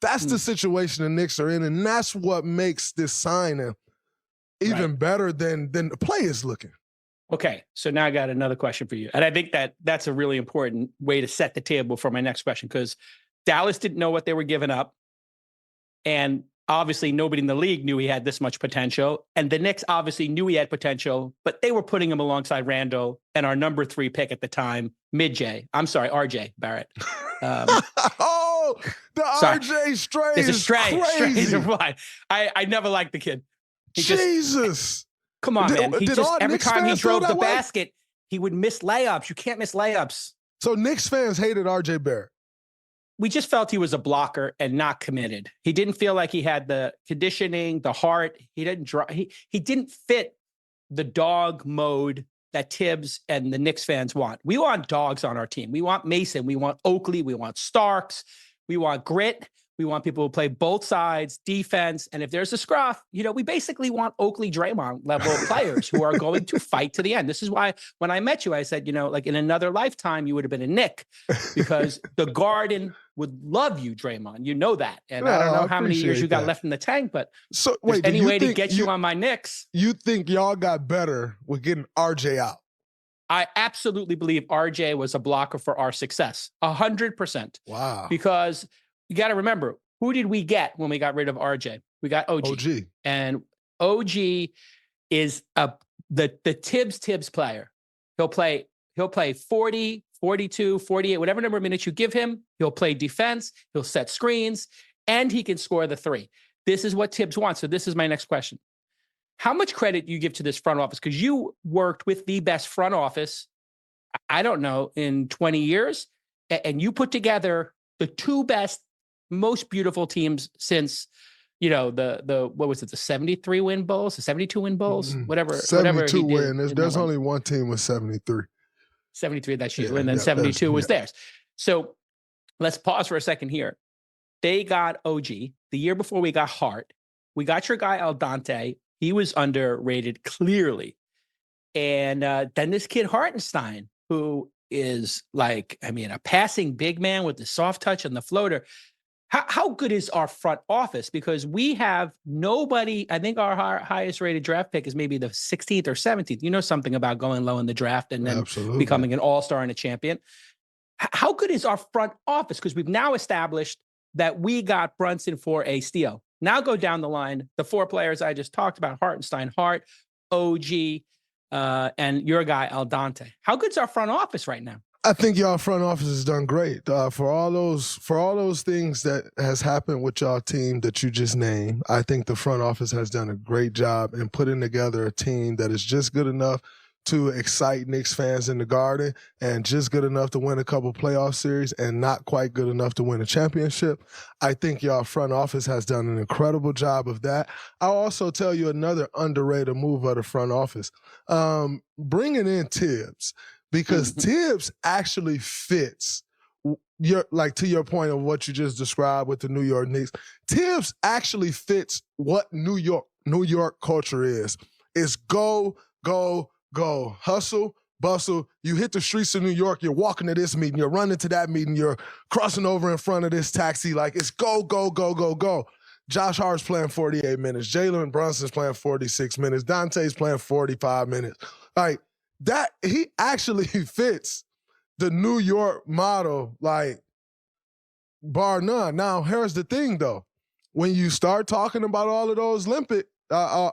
That's the situation the Knicks are in, and that's what makes this signing even better than the play is looking. Okay, so now I got another question for you. And I think that's a really important way to set the table for my next question, because Dallas didn't know what they were giving up. And obviously nobody in the league knew he had this much potential. And the Knicks obviously knew he had potential, but they were putting him alongside Randall and our number 3 pick at the time, RJ Barrett. RJ stray is is crazy. I never liked the kid. Come on, man. Every time he drove the basket, he would miss layups. You can't miss layups. So Knicks fans hated RJ Barrett. We just felt he was a blocker and not committed. He didn't feel like he had the conditioning, the heart. He didn't fit the dog mode that Tibbs and the Knicks fans want. We want dogs on our team. We want Mason. We want Oakley. We want Starks. We want grit. We want people who play both sides, defense. And if there's a scruff, we basically want Oakley Draymond level players who are going to fight to the end. This is why when I met you, I said, like in another lifetime, you would have been a Knick, because the Garden would love you, Draymond. You know that. And I don't know how many years you got left in the tank, but so wait, any way to get you on my Knicks. You think y'all got better with getting RJ out? I absolutely believe RJ was a blocker for our success. 100%. Wow. Because you got to remember, who did we get when we got rid of RJ? We got OG. And OG is the Tibbs player. He'll play 40, 42, 48, whatever number of minutes you give him. He'll play defense. He'll set screens, and he can score the 3. This is what Tibbs wants. So this is my next question. How much credit do you give to this front office? Because you worked with the best front office, I don't know, in 20 years, and you put together the 2 best, most beautiful teams since, the what was it, the 73 win bowls, the 72 win bowls, whatever. 72 win. There's only one team with 73. 73, that's you. And then 72 was theirs. So let's pause for a second here. They got OG. The year before we got Hart. We got your guy Al Dante. He was underrated, clearly. And then this kid Hartenstein, who is a passing big man with the soft touch and the floater. How good is our front office? Because we have nobody. I think our highest rated draft pick is maybe the 16th or 17th. You know something about going low in the draft and then becoming an all-star and a champion. How good is our front office? Because we've now established that we got Brunson for a steal. Now go down the line. The 4 players I just talked about, Hartenstein, Hart, OG, and your guy, Al Dante. How good's our front office right now? I think y'all front office has done great for all those things that has happened with y'all team that you just named. I think the front office has done a great job in putting together a team that is just good enough to excite Knicks fans in the Garden and just good enough to win a couple playoff series and not quite good enough to win a championship. I think y'all front office has done an incredible job of that. I'll also tell you another underrated move of the front office, bringing in Tibbs. Because Tibbs actually fits to your point of what you just described with the New York Knicks. Tibbs actually fits what New York culture is. It's go, go, go. Hustle, bustle. You hit the streets of New York, you're walking to this meeting, you're running to that meeting, you're crossing over in front of this taxi. It's go, go, go, go, go. Josh Hart's playing 48 minutes. Jalen Brunson's playing 46 minutes. Dante's playing 45 minutes. That he actually fits the New York model, bar none. Now, here's the thing, though. When you start talking about all of those all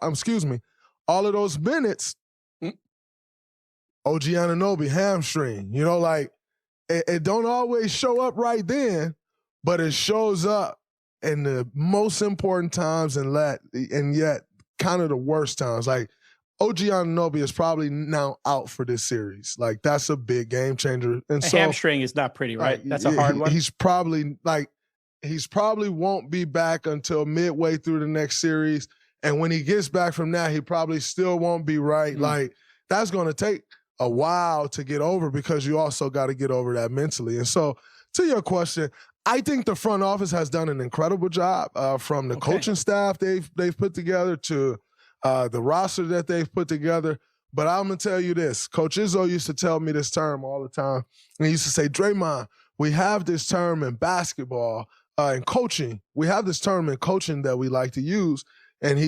of those minutes, OG Anunoby, hamstring, it don't always show up right then, but it shows up in the most important times and yet kind of the worst times. OG Anunoby is probably now out for this series. That's a big game changer. And a hamstring is not pretty, right? That's a hard one. He's probably won't be back until midway through the next series. And when he gets back from that, he probably still won't be right. That's going to take a while to get over because you also got to get over that mentally. And so to your question, I think the front office has done an incredible job from the coaching staff they've put together to the roster that they've put together. But I'm going to tell you this. Coach Izzo used to tell me this term all the time. And he used to say, Draymond, we have this term in basketball in coaching, we have this term in coaching that we like to use. And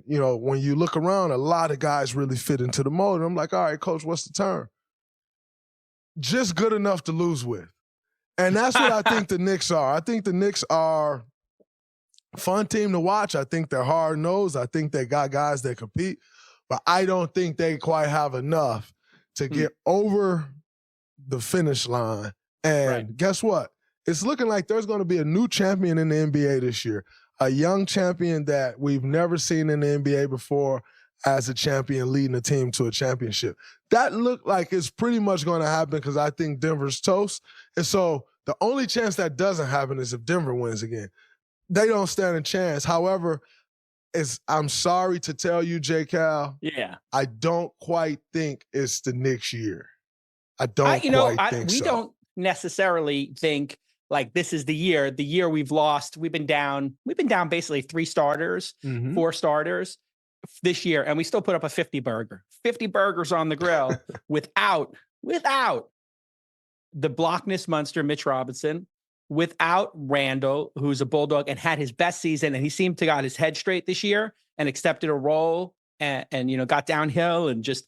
when you look around, a lot of guys really fit into the mold. And I'm like, all right, coach, what's the term? Just good enough to lose with. And that's what I think the Knicks are. I think the Knicks are a fun team to watch. I think they're hard-nosed. I think they got guys that compete. But I don't think they quite have enough to get over the finish line. And guess what? It's looking like there's going to be a new champion in the NBA this year. A young champion that we've never seen in the NBA before as a champion leading a team to a championship. That looked like it's pretty much going to happen because I think Denver's toast. And so the only chance that doesn't happen is if Denver wins again. They don't stand a chance. However, I'm sorry to tell you, J. Cal, I don't quite think it's the Knicks year. I don't think so. We don't necessarily think like this is the year we've lost. We've been down basically 3 starters, 4 starters this year, and we still put up a 50 burgers on the grill without the blockness monster, Mitch Robinson, without Randall, who's a Bulldog and had his best season. And he seemed to got his head straight this year and accepted a role and got downhill and just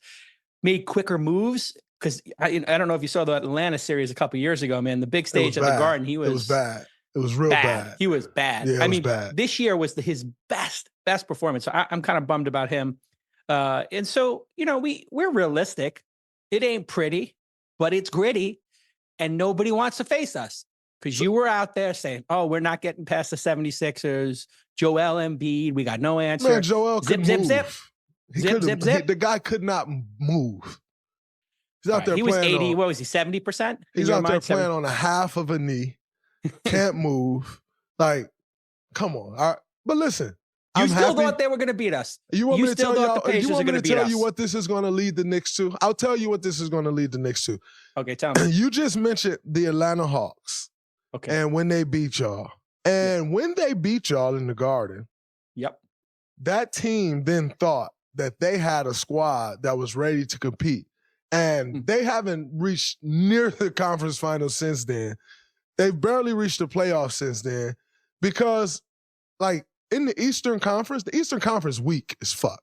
made quicker moves. Because I don't know if you saw the Atlanta series a couple of years ago, man. The big stage at the Garden, it was bad. It was real bad. He was bad. Yeah, bad. This year was his best performance. So I'm kind of bummed about him. And so, we're realistic. It ain't pretty, but it's gritty, and nobody wants to face us. Because you were out there saying, "Oh, we're not getting past the 76ers. Joel Embiid, we got no answer." Man, Joel could move. Zip. The guy could not move. He's out there he playing. Was 80. What was he? 70%? He's out there playing on a half of a knee. Can't move. Like, come on. All right. But listen, you still thought they were going to beat us. You want me to tell you what this is going to lead the Knicks to? I'll tell you what this is going to lead the Knicks to. Okay, tell me. You just mentioned the Atlanta Hawks. Okay. And when they beat y'all. And when they beat y'all in the Garden. Yep. That team then thought that they had a squad that was ready to compete. And they haven't reached near the conference finals since then. They've barely reached the playoffs since then because, like, in the Eastern Conference weak as fuck.